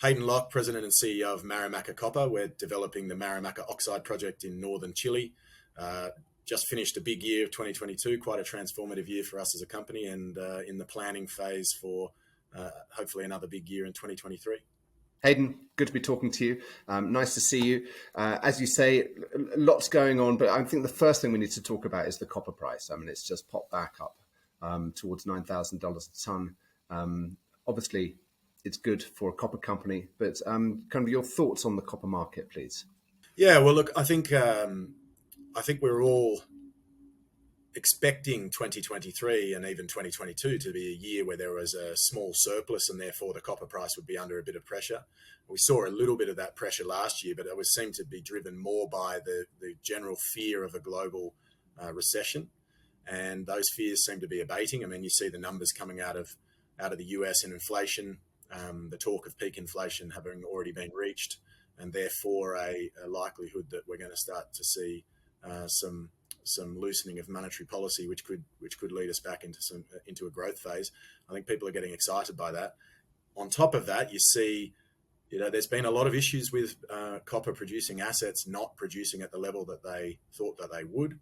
Hayden Locke, President and CEO of Marimaca Copper. We're developing the Marimaca Oxide project in northern Chile. Just finished a big year of 2022, quite a transformative year for us as a company, and in the planning phase for hopefully another big year in 2023. Hayden, good to be talking to you. Nice to see you. As you say, lots going on, but I think the first thing we need to talk about is the copper price. I mean, it's just popped back up towards $9,000 a ton. Obviously, it's good for a copper company, but kind of your thoughts on the copper market, please. Yeah, well, look, I think we're all expecting 2023 and even 2022 to be a year where there was a small surplus and therefore the copper price would be under a bit of pressure. We saw a little bit of that pressure last year, but it seemed to be driven more by the general fear of a global recession. And those fears seem to be abating. I mean, you see the numbers coming out of the US in inflation, the talk of peak inflation having already been reached, and therefore a likelihood that we're going to start to see some loosening of monetary policy, which could lead us back into a growth phase. I think people are getting excited by that. On top of that, you see, there's been a lot of issues with copper producing assets not producing at the level that they thought that they would,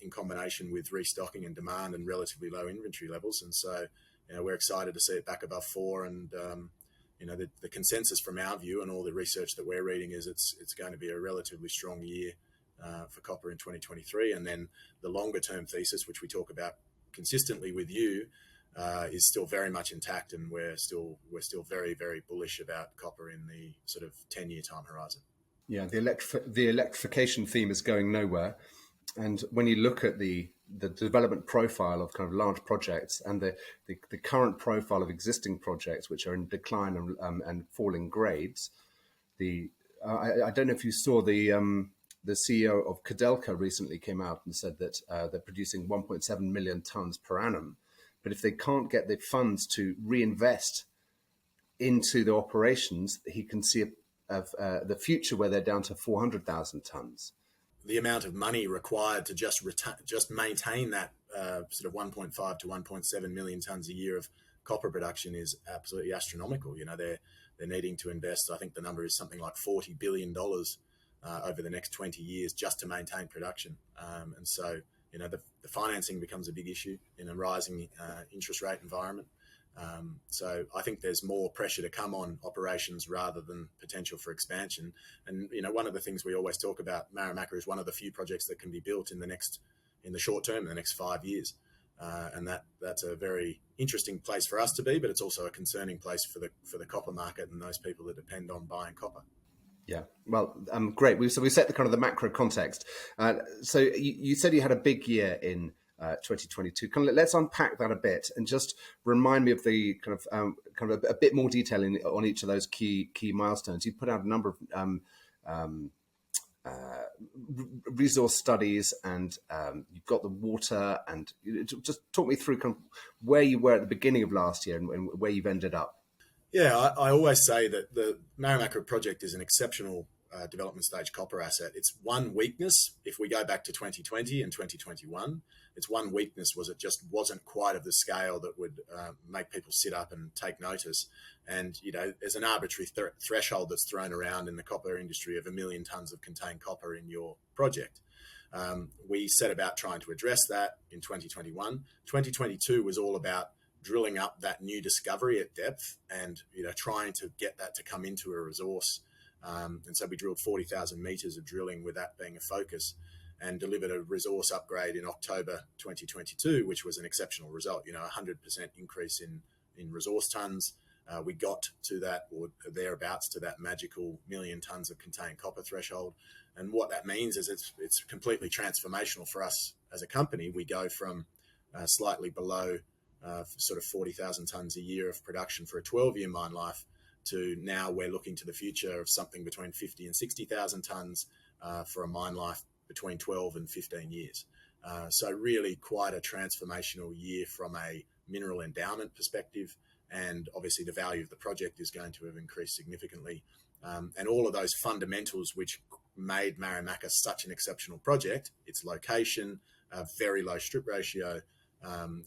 in combination with restocking and demand and relatively low inventory levels. And so, we're excited to see it back above 4. And the consensus from our view and all the research that we're reading is it's going to be a relatively strong year for copper in 2023. And then the longer term thesis, which we talk about consistently with you, is still very much intact, and we're still very, very bullish about copper in the sort of 10-year time horizon. Yeah, the electrification theme is going nowhere. And when you look at the development profile of kind of large projects and the current profile of existing projects, which are in decline and falling grades, I don't know if you saw the CEO of Codelco recently came out and said that they're producing 1.7 million tons per annum. But if they can't get the funds to reinvest into the operations, he can see the future where they're down to 400,000 tons. The amount of money required to just maintain that sort of 1.5 to 1.7 million tons a year of copper production is absolutely astronomical. They're needing to invest, I think the number is something like $40 billion over the next 20 years just to maintain production. And so, the financing becomes a big issue in a rising interest rate environment. So I think there's more pressure to come on operations rather than potential for expansion. And, one of the things we always talk about, Marimaca is one of the few projects that can be built in the short term, in the next 5 years. And that's a very interesting place for us to be, but it's also a concerning place for the copper market and those people that depend on buying copper. Yeah, well, great. So we set the kind of the macro context. So you said you had a big year in 2022. Let's unpack that a bit and just remind me of the kind of a bit more detail on each of those key milestones. You put out a number of resource studies, and you've got the water. And just talk me through kind of where you were at the beginning of last year and where you've ended up. Yeah, I always say that the Marimaca project is an exceptional development stage copper asset. Its one weakness, if we go back to 2020 and 2021, its one weakness was it just wasn't quite of the scale that would make people sit up and take notice. And, there's an arbitrary threshold that's thrown around in the copper industry of 1 million tons of contained copper in your project. We set about trying to address that in 2021. 2022 was all about drilling up that new discovery at depth and, trying to get that to come into a resource. And so we drilled 40,000 meters of drilling with that being a focus, and delivered a resource upgrade in October 2022, which was an exceptional result, 100% increase in resource tons. We got to that, or thereabouts, to that magical 1 million tons of contained copper threshold. And what that means is it's completely transformational for us as a company. We go from slightly below sort of 40,000 tons a year of production for a 12-year mine life to now we're looking to the future of something between 50 and 60,000 tons for a mine life between 12 and 15 years. So really quite a transformational year from a mineral endowment perspective. And obviously the value of the project is going to have increased significantly. And all of those fundamentals which made Marimaca such an exceptional project, its location, a very low strip ratio,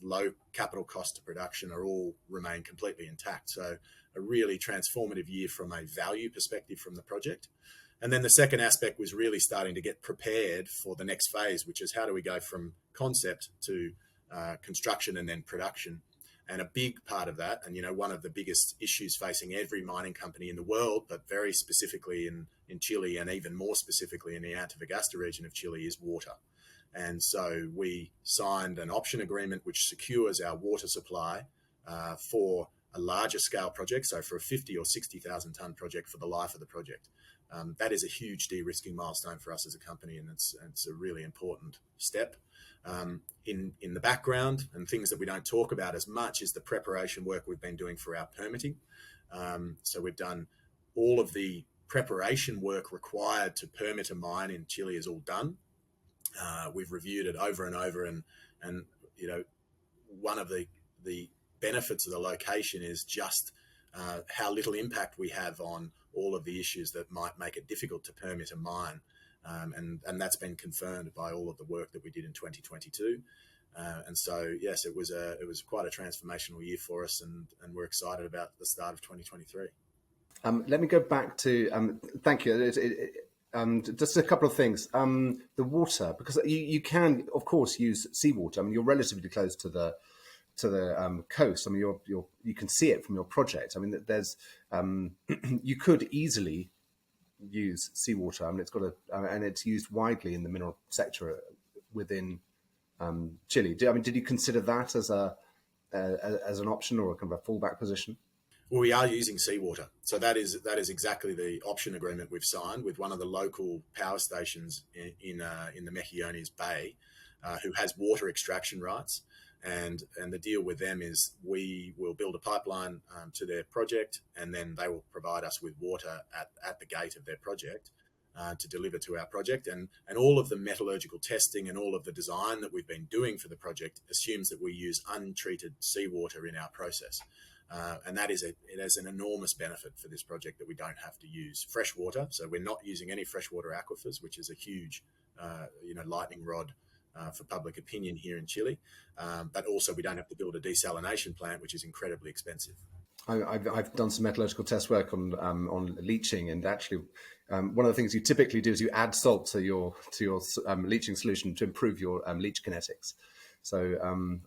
low capital cost to production are all remain completely intact. So a really transformative year from a value perspective from the project. And then the second aspect was really starting to get prepared for the next phase, which is how do we go from concept to construction and then production. And a big part of that, and one of the biggest issues facing every mining company in the world, but very specifically in Chile and even more specifically in the Antofagasta region of Chile, is water. And so we signed an option agreement which secures our water supply for a larger scale project, so for a 50 or 60,000 tonne project for the life of the project. That is a huge de-risking milestone for us as a company, and it's a really important step. In the background, and things that we don't talk about as much, is the preparation work we've been doing for our permitting. So we've done all of the preparation work required to permit a mine in Chile is all done. We've reviewed it over and over, and one of the benefits of the location is just how little impact we have on all of the issues that might make it difficult to permit a mine. And that's been confirmed by all of the work that we did in 2022. And so, yes, it was quite a transformational year for us, and we're excited about the start of 2023. Let me go back to, thank you. Just a couple of things. The water, because you can, of course, use seawater. I mean, you're relatively close to the coast. I mean, you can see it from your project. I mean, there's you could easily use seawater. I mean, and it's used widely in the mineral sector within Chile. Did you consider that as an option or a kind of a fallback position? Well, we are using seawater, so that is exactly the option agreement we've signed with one of the local power stations in the Mejillones Bay, who has water extraction rights. And the deal with them is we will build a pipeline to their project, and then they will provide us with water at the gate of their project to deliver to our project. And all of the metallurgical testing and all of the design that we've been doing for the project assumes that we use untreated seawater in our process. And it has an enormous benefit for this project that we don't have to use fresh water. So we're not using any freshwater aquifers, which is a huge lightning rod for public opinion here in Chile, but also we don't have to build a desalination plant, which is incredibly expensive. I've done some metallurgical test work on leaching, and actually, one of the things you typically do is you add salt to your leaching solution to improve your leach kinetics. So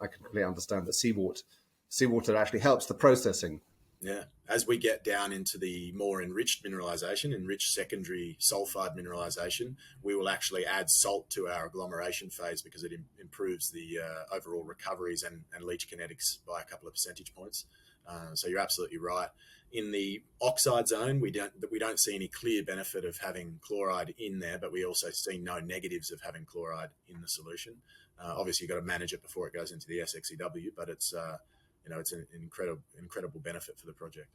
I can completely understand that seawater actually helps the processing. Yeah, as we get down into the more enriched mineralization, enriched secondary sulphide mineralization, we will actually add salt to our agglomeration phase because it improves the overall recoveries and leach kinetics by a couple of percentage points. So you're absolutely right. In the oxide zone, we don't see any clear benefit of having chloride in there, but we also see no negatives of having chloride in the solution. Obviously, you've got to manage it before it goes into the SXEW, but it's an incredible benefit for the project.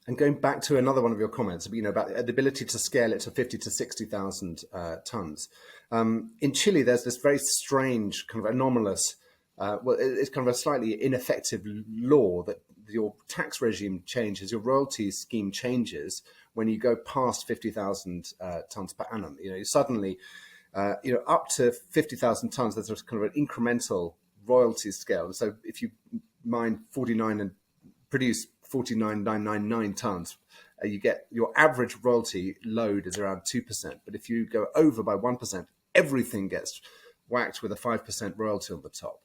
And going back to another one of your comments, about the ability to scale it to 50 to 60,000 tons. In Chile, there's this very strange, kind of anomalous, it's kind of a slightly ineffective law that your tax regime changes, your royalties scheme changes when you go past 50,000 tons per annum. Suddenly, up to 50,000 tons, there's a kind of an incremental royalties scale. And so if you mine 49 and produce 49,999 tons, you get your average royalty load is around 2%. But if you go over by 1%, everything gets whacked with a 5% royalty on the top.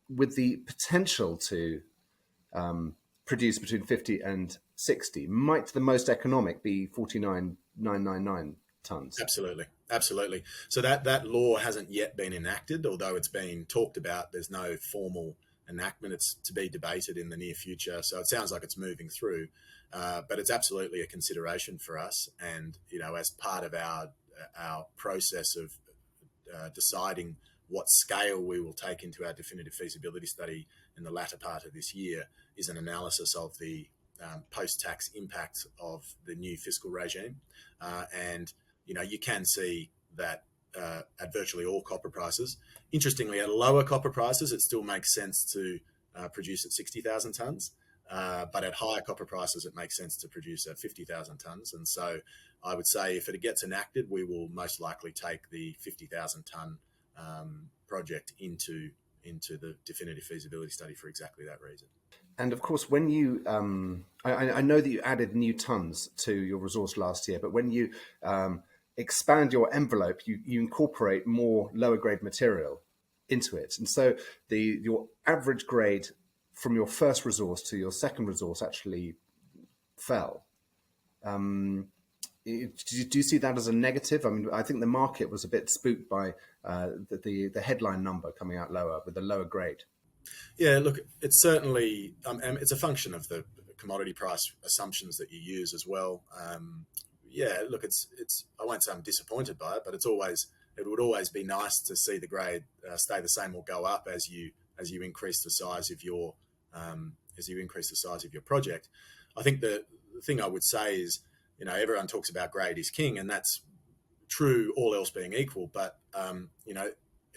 With the potential to produce between 50 and 60, might the most economic be 49,999 tons? Absolutely. So that law hasn't yet been enacted, although it's been talked about. There's no formal enactment. It's to be debated in the near future. So it sounds like it's moving through, but it's absolutely a consideration for us. And as part of our process of deciding what scale we will take into our definitive feasibility study in the latter part of this year is an analysis of the post-tax impact of the new fiscal regime. And you can see that at virtually all copper prices. Interestingly, at lower copper prices, it still makes sense to produce at 60,000 tonnes. But at higher copper prices, it makes sense to produce at 50,000 tonnes. And so I would say if it gets enacted, we will most likely take the 50,000 tonne project into into the definitive feasibility study for exactly that reason. And of course, when you, I know that you added new tons to your resource last year, but when you expand your envelope, you incorporate more lower grade material into it. And so your average grade from your first resource to your second resource actually fell. Do you see that as a negative? I mean, I think the market was a bit spooked by the headline number coming out lower with the lower grade. Yeah, look, it's certainly it's a function of the commodity price assumptions that you use as well. Yeah, look, it's I won't say I'm disappointed by it, but it would always be nice to see the grade stay the same or go up as you increase the size of your project. I think the thing I would say is, everyone talks about grade is king, and that's true, all else being equal. But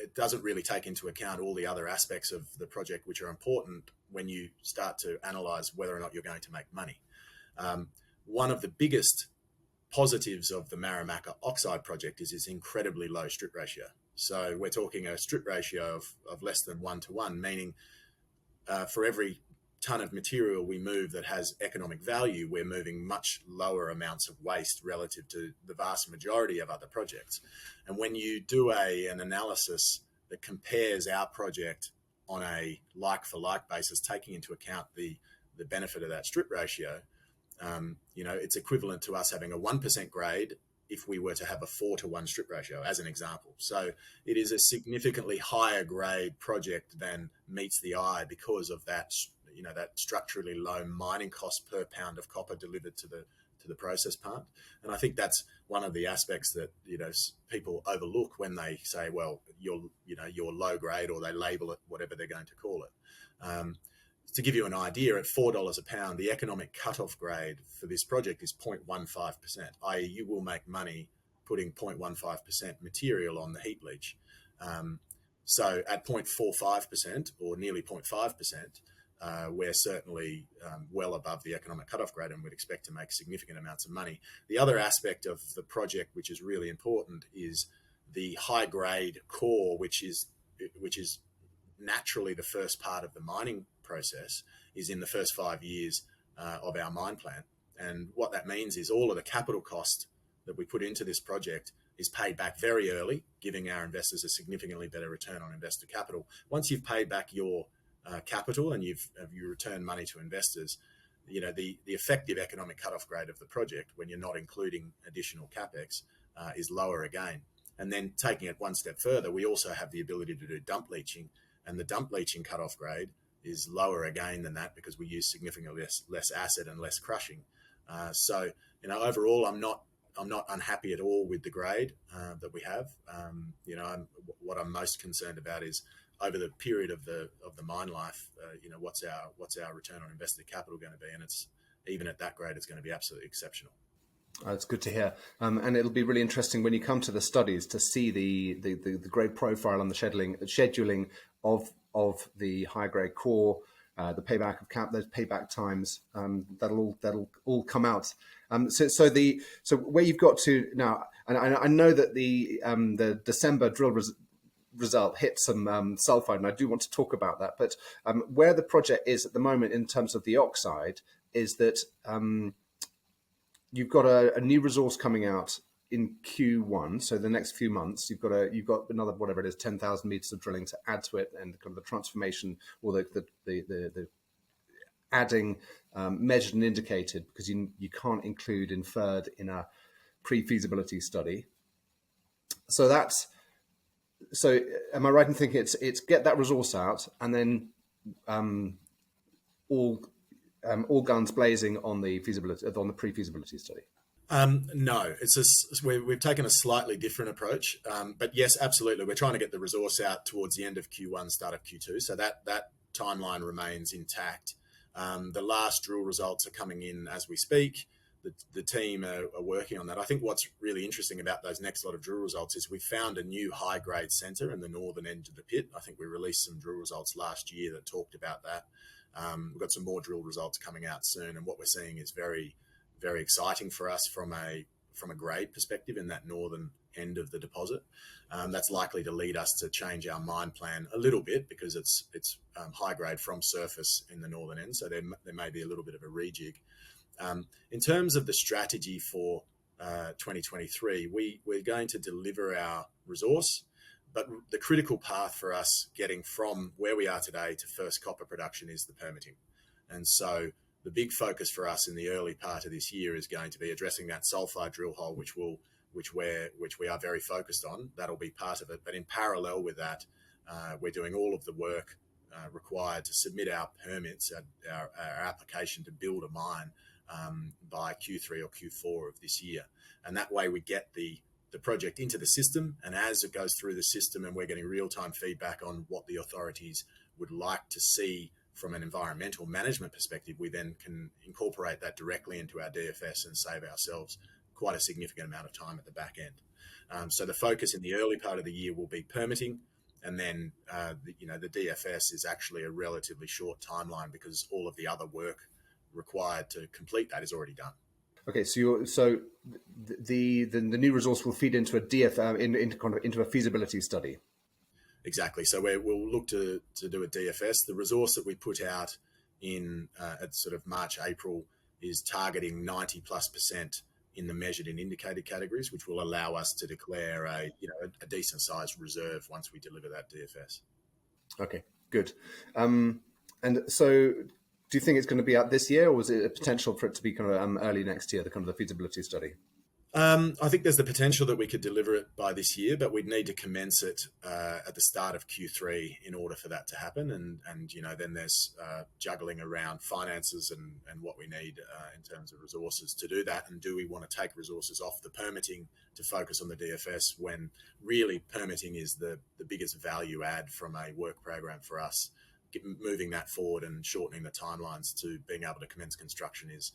it doesn't really take into account all the other aspects of the project which are important when you start to analyze whether or not you're going to make money. One of the biggest positives of the Marimaca oxide project is its incredibly low strip ratio. So we're talking a strip ratio of less than 1-to-1, meaning for every ton of material we move that has economic value, we're moving much lower amounts of waste relative to the vast majority of other projects. And when you do an analysis that compares our project on a like-for-like basis, taking into account the benefit of that strip ratio, it's equivalent to us having a 1% grade if we were to have a 4-to-1 strip ratio, as an example. So it is a significantly higher grade project than meets the eye because of that that structurally low mining cost per pound of copper delivered to the process plant. And I think that's one of the aspects that people overlook when they say, well, you're low grade, or they label it whatever they're going to call it. To give you an idea, at $4 a pound, the economic cutoff grade for this project is 0.15%, i.e. you will make money putting 0.15% material on the heap leach. So at 0.45% or nearly 0.5%, we're certainly well above the economic cutoff grade, and would expect to make significant amounts of money. The other aspect of the project, which is really important, is the high grade core, which is naturally the first part of the mining process, is in the first 5 years of our mine plan. And what that means is all of the capital cost that we put into this project is paid back very early, giving our investors a significantly better return on invested capital. Once you've paid back your capital and you return money to investors, the effective economic cutoff grade of the project, when you're not including additional capex, is lower again. And then taking it one step further, we also have the ability to do dump leaching, and the dump leaching cutoff grade is lower again than that because we use significantly less acid and less crushing. So overall, I'm not unhappy at all with the grade that we have. What I'm most concerned about is over the period of the mine life, what's our return on invested capital going to be? And it's even at that grade, it's going to be absolutely exceptional. It's good to hear, and it'll be really interesting when you come to the studies to see the grade profile and the scheduling of the high grade core, the payback of those payback times. That'll all come out. So where you've got to now, and I know that the December drill result hit some sulphide, and I do want to talk about that. But where the project is at the moment in terms of the oxide is that you've got a new resource coming out in Q1. So the next few months, you've got another, whatever it is, 10,000 meters of drilling to add to it, and kind of the transformation, or the adding measured and indicated, because you can't include inferred in a pre-feasibility study. So am I right in thinking it's get that resource out and then all guns blazing on the pre-feasibility study? No, we've taken a slightly different approach. But yes, absolutely, we're trying to get the resource out towards the end of Q1, start of Q2. So that timeline remains intact. The last drill results are coming in as we speak. The team are working on that. I think what's really interesting about those next lot of drill results is we found a new high-grade centre in the northern end of the pit. I think we released some drill results last year that talked about that. We've got some more drill results coming out soon, and what we're seeing is very, very exciting for us from a grade perspective in that northern end of the deposit. That's likely to lead us to change our mine plan a little bit because it's high grade from surface in the northern end, so there may be a little bit of a rejig. In terms of the strategy for 2023, we're going to deliver our resource, but the critical path for us getting from where we are today to first copper production is the permitting. And so the big focus for us in the early part of this year is going to be addressing that sulphide drill hole, which we are very focused on. That'll be part of it. But in parallel with that, we're doing all of the work required to submit our permits, our application to build a mine by Q3 or Q4 of this year. And that way we get the project into the system. And as it goes through the system and we're getting real-time feedback on what the authorities would like to see from an environmental management perspective, we then can incorporate that directly into our DFS and save ourselves quite a significant amount of time at the back end. So the focus in the early part of the year will be permitting, and then the DFS is actually a relatively short timeline because all of the other work required to complete that is already done. Okay, so the new resource will feed into a into a feasibility study. Exactly. So we'll look to do a DFS. The resource that we put out in at sort of March, April is targeting 90+% in the measured and indicated categories, which will allow us to declare a decent sized reserve once we deliver that DFS. Okay, good. And so, do you think it's going to be out this year, or is it a potential for it to be kind of early next year, the feasibility study? I think there's the potential that we could deliver it by this year, but we'd need to commence it at the start of Q3 in order for that to happen. And then there's juggling around finances and what we need in terms of resources to do that. And do we want to take resources off the permitting to focus on the DFS when really permitting is the biggest value add from a work program for us? Moving that forward and shortening the timelines to being able to commence construction is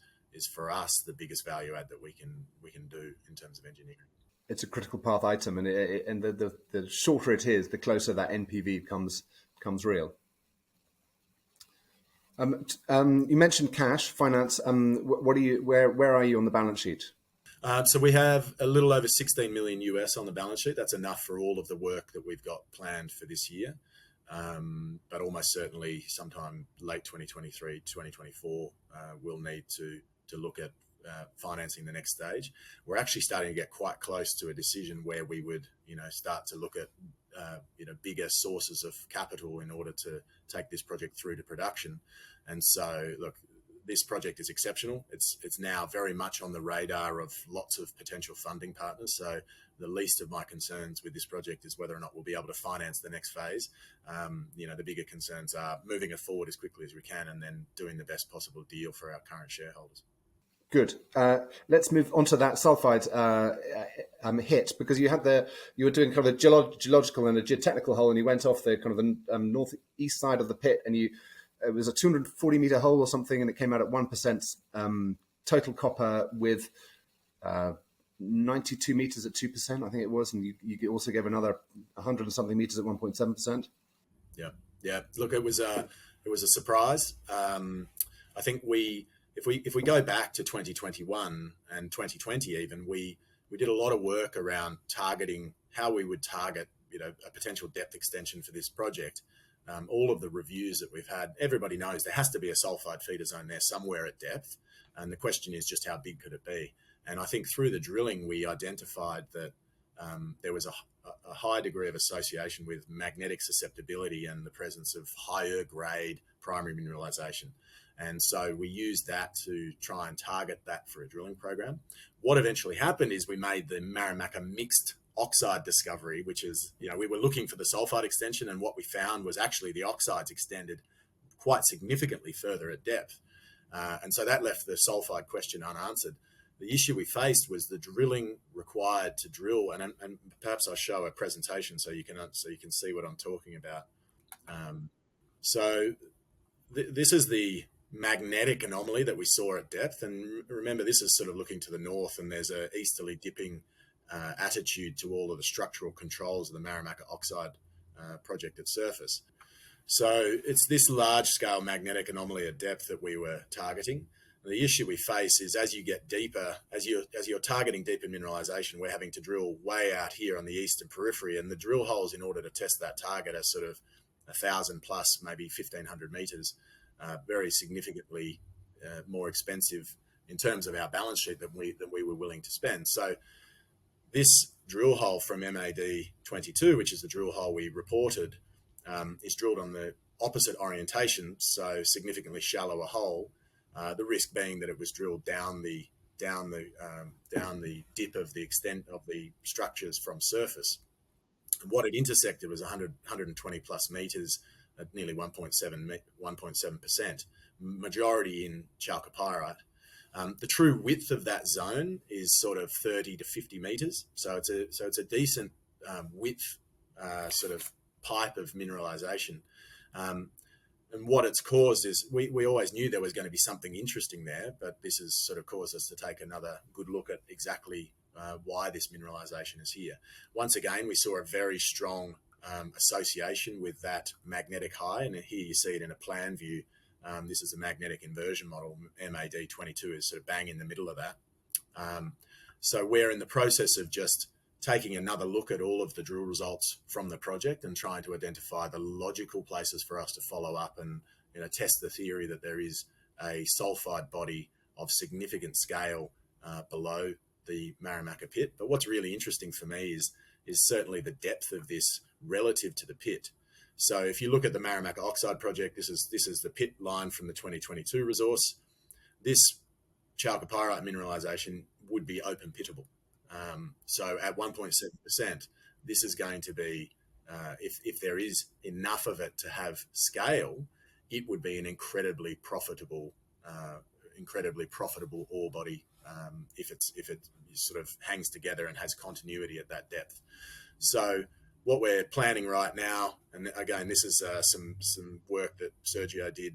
for us the biggest value add that we can do in terms of engineering. It's a critical path item, and the shorter it is, the closer that NPV becomes real. You mentioned cash finance. Where are you on the balance sheet? So we have a little over $16 million US on the balance sheet. That's enough for all of the work that we've got planned for this year. But almost certainly sometime late 2023, 2024, we'll need to look at financing the next stage. We're actually starting to get quite close to a decision where we would, start to look at, bigger sources of capital in order to take this project through to production. And so, look, this project is exceptional. It's now very much on the radar of lots of potential funding partners. So the least of my concerns with this project is whether or not we'll be able to finance the next phase. The bigger concerns are moving it forward as quickly as we can and then doing the best possible deal for our current shareholders. Good. Let's move on to that sulphide hit, because you were doing kind of a geological and a geotechnical hole, and you went off the kind of the northeast side of the pit, and it was a 240 meter hole or something, and it came out at 1% total copper with 92 meters at 2%, I think it was, and you also gave another 100 and something meters at 1.7%. Yeah. Look, it was a surprise. I think if we go back to 2021 and 2020 even, we did a lot of work around targeting how we would target a potential depth extension for this project. All of the reviews that we've had, everybody knows there has to be a sulphide feeder zone there somewhere at depth, and the question is just how big could it be. And I think through the drilling we identified that there was a high degree of association with magnetic susceptibility and the presence of higher grade primary mineralization. And so we used that to try and target that for a drilling program. What eventually happened is we made the Marimaca mixed oxide discovery, which is, we were looking for the sulphide extension, and what we found was actually the oxides extended quite significantly further at depth. And so that left the sulphide question unanswered. The issue we faced was the drilling required to drill, and perhaps I'll show a presentation so you can see what I'm talking about. This is the magnetic anomaly that we saw at depth, and remember this is sort of looking to the north, and there's a easterly dipping attitude to all of the structural controls of the Marimaca oxide project at surface. So it's this large scale magnetic anomaly at depth that we were targeting. The issue we face is as you get deeper, as you're targeting deeper mineralization, we're having to drill way out here on the eastern periphery, and the drill holes in order to test that target are sort of 1,000 plus, maybe 1,500 meters, very significantly more expensive in terms of our balance sheet than we were willing to spend. So this drill hole from MAD 22, which is the drill hole we reported, is drilled on the opposite orientation, so significantly shallower hole. The risk being that it was drilled down the dip of the extent of the structures from surface. And what it intersected was 120 plus meters at nearly 1.7%, majority in chalcopyrite. The true width of that zone is sort of 30 to 50 meters, so it's a decent width sort of pipe of mineralization. And what it's caused is we always knew there was going to be something interesting there, but this has sort of caused us to take another good look at exactly why this mineralization is here. Once again, we saw a very strong association with that magnetic high, and here you see it in a plan view. This is a magnetic inversion model. MAD 22 is sort of bang in the middle of that. So we're in the process of just taking another look at all of the drill results from the project and trying to identify the logical places for us to follow up and test the theory that there is a sulphide body of significant scale below the Marimaca pit. But what's really interesting for me is certainly the depth of this relative to the pit. So if you look at the Marimaca Oxide project, this is the pit line from the 2022 resource. This chalcopyrite mineralization would be open pittable. So at 1.7%, this is going to be, if there is enough of it to have scale, it would be an incredibly profitable ore body if it sort of hangs together and has continuity at that depth. So what we're planning right now, and again, this is some work that Sergio did,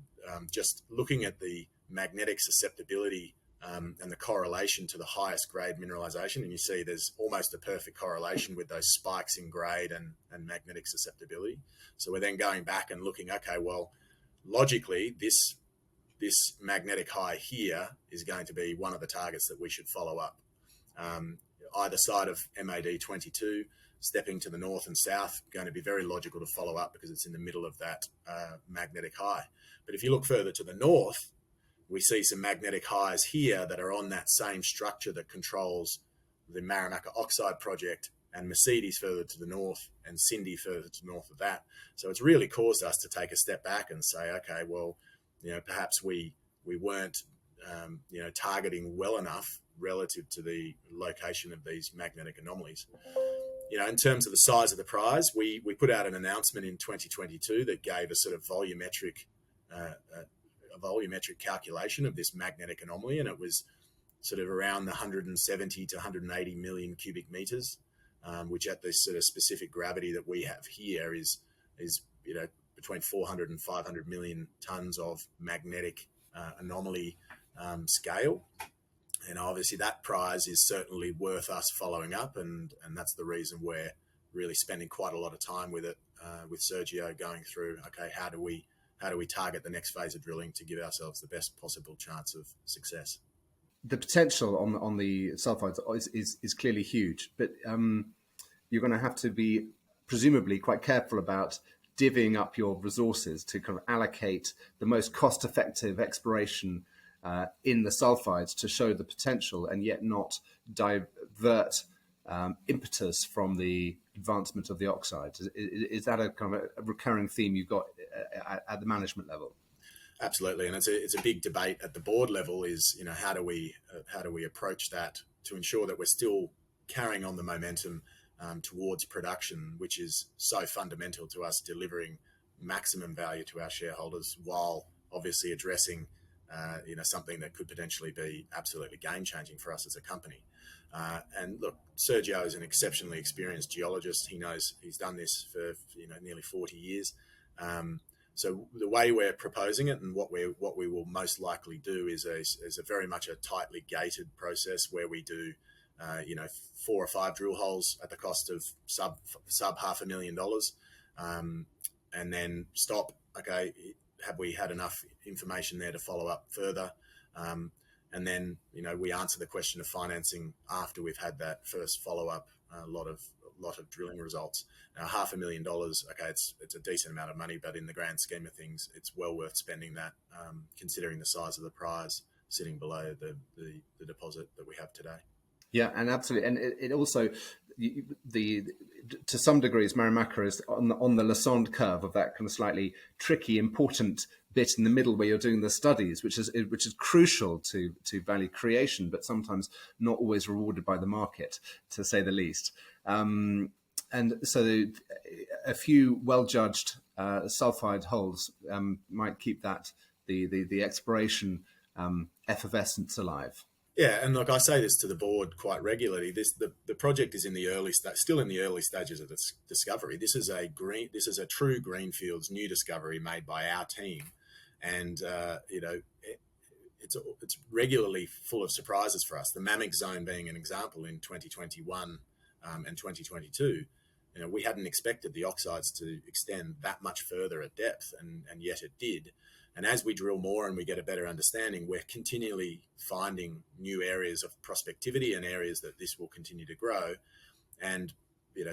just looking at the magnetic susceptibility and the correlation to the highest grade mineralization. And you see there's almost a perfect correlation with those spikes in grade and magnetic susceptibility. So we're then going back and looking, okay, well, logically, this magnetic high here is going to be one of the targets that we should follow up. Either side of MAD 22, stepping to the north and south, going to be very logical to follow up because it's in the middle of that magnetic high. But if you look further to the north, we see some magnetic highs here that are on that same structure that controls the Marimaca Oxide project, and Mercedes further to the north and Cindy further to the north of that. So it's really caused us to take a step back and say, okay, well, perhaps we weren't targeting well enough relative to the location of these magnetic anomalies. In terms of the size of the prize, we put out an announcement in 2022 that gave a sort of volumetric calculation of this magnetic anomaly, and it was sort of around the 170 to 180 million cubic meters, which at this sort of specific gravity that we have here is between 400 and 500 million tons of magnetic anomaly scale. And obviously that prize is certainly worth us following up, and that's the reason we're really spending quite a lot of time with it, with Sergio going through, okay, how do we target the next phase of drilling to give ourselves the best possible chance of success? The potential on the sulphides is clearly huge, but you're going to have to be presumably quite careful about divvying up your resources to kind of allocate the most cost-effective exploration in the sulphides to show the potential and yet not divert impetus from the advancement of the oxides. Is that a kind of a recurring theme you've got at the management level? Absolutely, and it's a big debate at the board level. Is how do we approach that to ensure that we're still carrying on the momentum towards production, which is so fundamental to us delivering maximum value to our shareholders, while obviously addressing something that could potentially be absolutely game changing for us as a company. And look, Sergio is an exceptionally experienced geologist. He knows he's done this for nearly 40 years. So the way we're proposing it and what we will most likely do is a very much a tightly gated process where we do 4 or 5 drill holes at the cost of sub $500,000, and then stop. Okay, have we had enough information there to follow up further? And then, we answer the question of financing after we've had that first follow-up lot of drilling results. Now, $500,000, okay, it's a decent amount of money, but in the grand scheme of things, it's well worth spending that, considering the size of the prize sitting below the deposit that we have today. Yeah, and absolutely, and it also to some degrees, Marimaca is on the Lassonde curve of that kind of slightly tricky, important bit in the middle where you're doing the studies, which is crucial to value creation, but sometimes not always rewarded by the market, to say the least. And so a few well-judged sulphide holes might keep that the exploration effervescence alive. Yeah, and look, I say this to the board quite regularly. The project is still in the early stages of its discovery. This is a true greenfields new discovery made by our team, and it's regularly full of surprises for us. The Mammoth Zone being an example in 2021 and 2022. We hadn't expected the oxides to extend that much further at depth, and yet it did. And as we drill more and we get a better understanding, we're continually finding new areas of prospectivity and areas that this will continue to grow. And,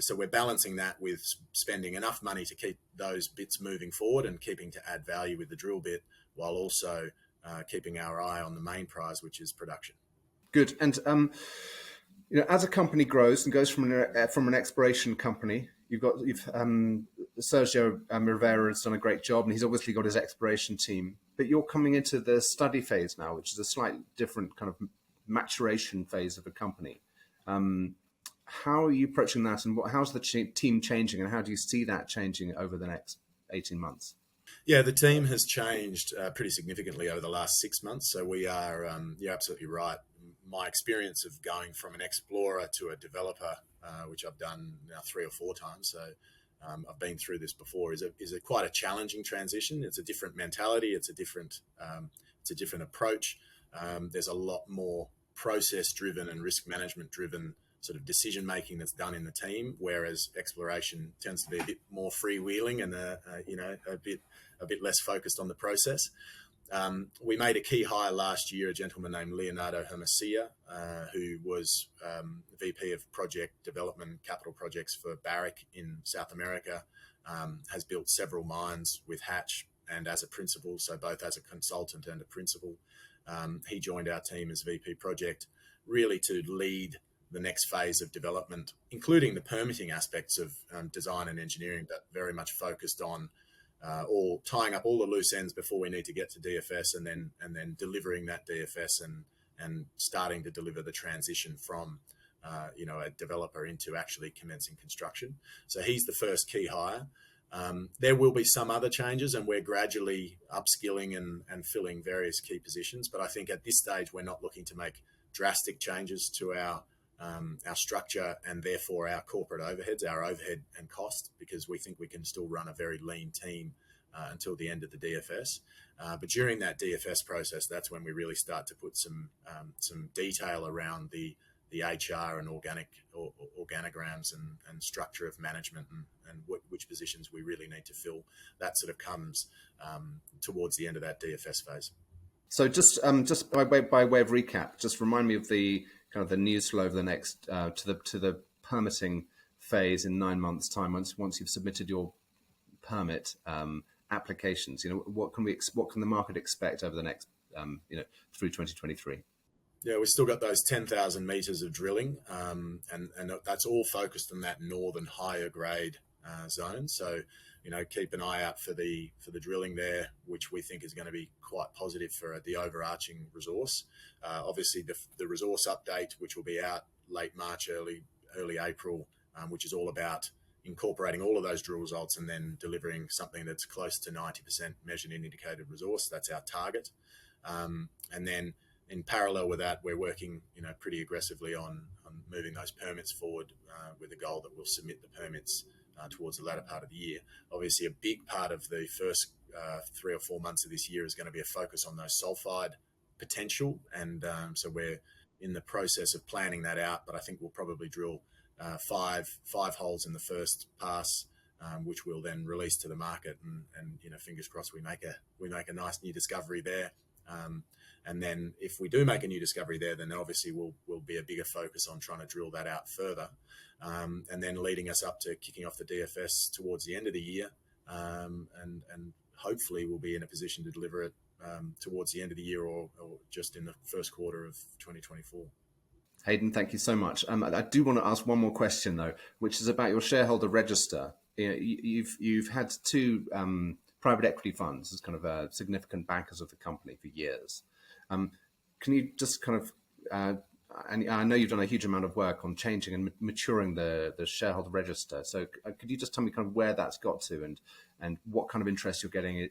so we're balancing that with spending enough money to keep those bits moving forward and keeping to add value with the drill bit, while also keeping our eye on the main prize, which is production. Good. And, as a company grows and goes from an exploration company, Sergio Rivera has done a great job, and he's obviously got his exploration team. But you're coming into the study phase now, which is a slightly different kind of maturation phase of a company. How are you approaching that, and how's the team changing, and how do you see that changing over the next 18 months? Yeah, the team has changed pretty significantly over the last 6 months. So we are, you're absolutely right. My experience of going from an explorer to a developer, which I've done now 3 or 4 times, so I've been through this before, is quite a challenging transition. It's a different mentality. It's a different approach. There's a lot more process-driven and risk management-driven sort of decision-making that's done in the team, whereas exploration tends to be a bit more freewheeling and a bit less focused on the process. We made a key hire last year, a gentleman named Leonardo Hermosia, who was VP of Project Development Capital Projects for Barrick in South America, has built several mines with Hatch and as a principal, so both as a consultant and a principal. He joined our team as VP Project, really to lead the next phase of development, including the permitting aspects of design and engineering, but very much focused on tying up all the loose ends before we need to get to DFS, and then delivering that DFS and starting to deliver the transition from a developer into actually commencing construction. So he's the first key hire. There will be some other changes, and we're gradually upskilling and filling various key positions. But I think at this stage, we're not looking to make drastic changes to our structure and therefore our corporate overheads, our overhead and cost, because we think we can still run a very lean team until the end of the DFS. But during that DFS process, that's when we really start to put some detail around the HR and organograms and structure of management and which positions we really need to fill. That sort of comes towards the end of that DFS phase. So just by way of recap, just remind me of the kind of the news flow over the next to the permitting phase in 9 months' time. Once you've submitted your permit applications, what can the market expect over the next through 2023? Yeah, we've still got those 10,000 meters of drilling, and that's all focused on that northern higher grade zone. So, keep an eye out for the drilling there, which we think is going to be quite positive for the overarching resource. Obviously, the resource update, which will be out late March, early April, which is all about incorporating all of those drill results and then delivering something that's close to 90% measured and indicated resource. That's our target. And then in parallel with that, we're working, pretty aggressively on moving those permits forward with the goal that we'll submit the permits towards the latter part of the year. Obviously, a big part of the first 3 or 4 months of this year is going to be a focus on those sulphide potential, and so we're in the process of planning that out. But I think we'll probably drill five holes in the first pass, which we'll then release to the market, and fingers crossed we make a nice new discovery there. And then if we do make a new discovery there, then obviously will be a bigger focus on trying to drill that out further, and then leading us up to kicking off the DFS towards the end of the year, and hopefully we'll be in a position to deliver it towards the end of the year or just in the first quarter of 2024. Hayden, thank you so much. I do want to ask one more question though, which is about your shareholder register. You've had two private equity funds as kind of significant backers of the company for years. Can you just kind of, and I know you've done a huge amount of work on changing and maturing the shareholder register. So could you just tell me kind of where that's got to and what kind of interest you're getting?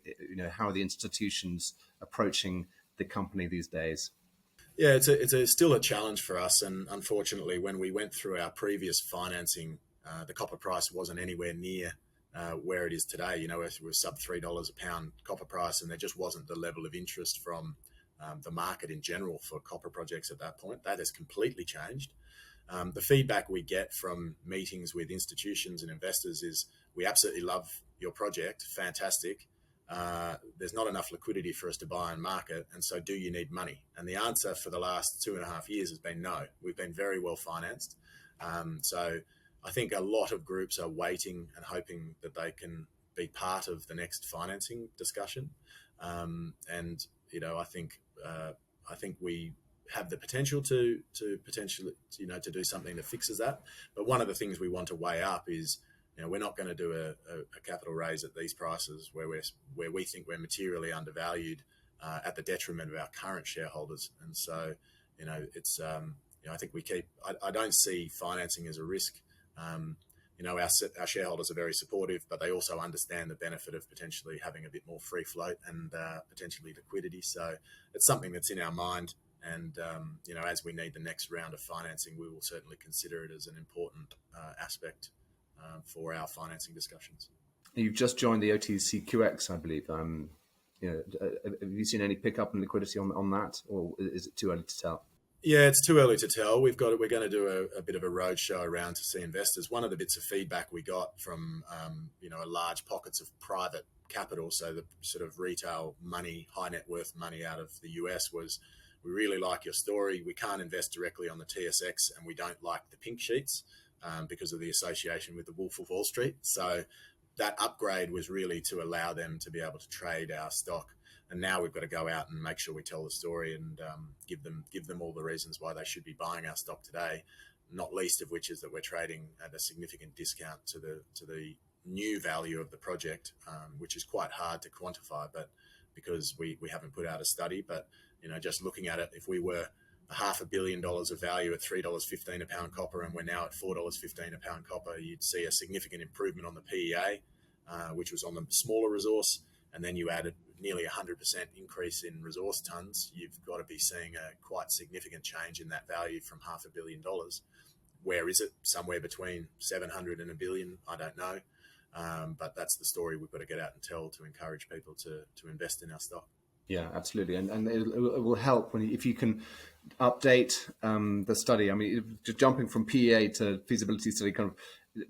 How are the institutions approaching the company these days? Yeah, it's still a challenge for us. And unfortunately, when we went through our previous financing, the copper price wasn't anywhere near where it is today. It was sub $3 a pound copper price, and there just wasn't the level of interest from the market in general for copper projects at that point. That has completely changed. The feedback we get from meetings with institutions and investors is, we absolutely love your project, fantastic. There's not enough liquidity for us to buy and market, and so do you need money? And the answer for the last 2.5 years has been no. We've been very well financed. So I think a lot of groups are waiting and hoping that they can be part of the next financing discussion. And I think we have the potential to potentially to do something that fixes that. But one of the things we want to weigh up is, we're not going to do a capital raise at these prices where we think we're materially undervalued at the detriment of our current shareholders. And so it's I think I don't see financing as a risk. Our shareholders are very supportive, but they also understand the benefit of potentially having a bit more free float and potentially liquidity. So it's something that's in our mind. And, as we need the next round of financing, we will certainly consider it as an important aspect for our financing discussions. You've just joined the OTCQX, I believe. Have you seen any pickup in liquidity on that, or is it too early to tell? Yeah, it's too early to tell. We're going to do a bit of a roadshow around to see investors. One of the bits of feedback we got from, large pockets of private capital, so the sort of retail money, high net worth money out of the US, was, we really like your story. We can't invest directly on the TSX, and we don't like the pink sheets because of the association with the Wolf of Wall Street. So that upgrade was really to allow them to be able to trade our stock. And now we've got to go out and make sure we tell the story and give them all the reasons why they should be buying our stock today, not least of which is that we're trading at a significant discount to the new value of the project, which is quite hard to quantify, but because we haven't put out a study. But just looking at it, if we were $500 million of value at $3.15 a pound copper, and we're now at $4.15 a pound copper, you'd see a significant improvement on the PEA, which was on the smaller resource. And then you added nearly 100% increase in resource tons, you've got to be seeing a quite significant change in that value from $500 million. Where is it? Somewhere between 700 and $1 billion, I don't know. But that's the story we've got to get out and tell to encourage people to invest in our stock. Yeah, absolutely. And it will help if you can update the study. I mean, just jumping from PEA to feasibility study kind of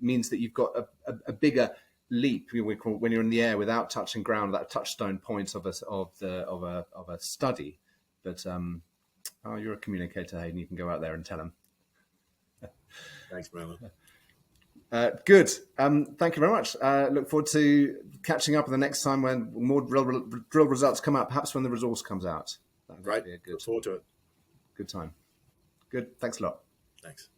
means that you've got a bigger leap when you're in the air without touching ground, that touchstone point of a study. But you're a communicator, Hayden. You can go out there and tell them. Thanks, Merlin. Good. Thank you very much. Look forward to catching up the next time when more drill results come out, perhaps when the resource comes out. Great. Look forward to it. Good time. Good. Thanks a lot. Thanks.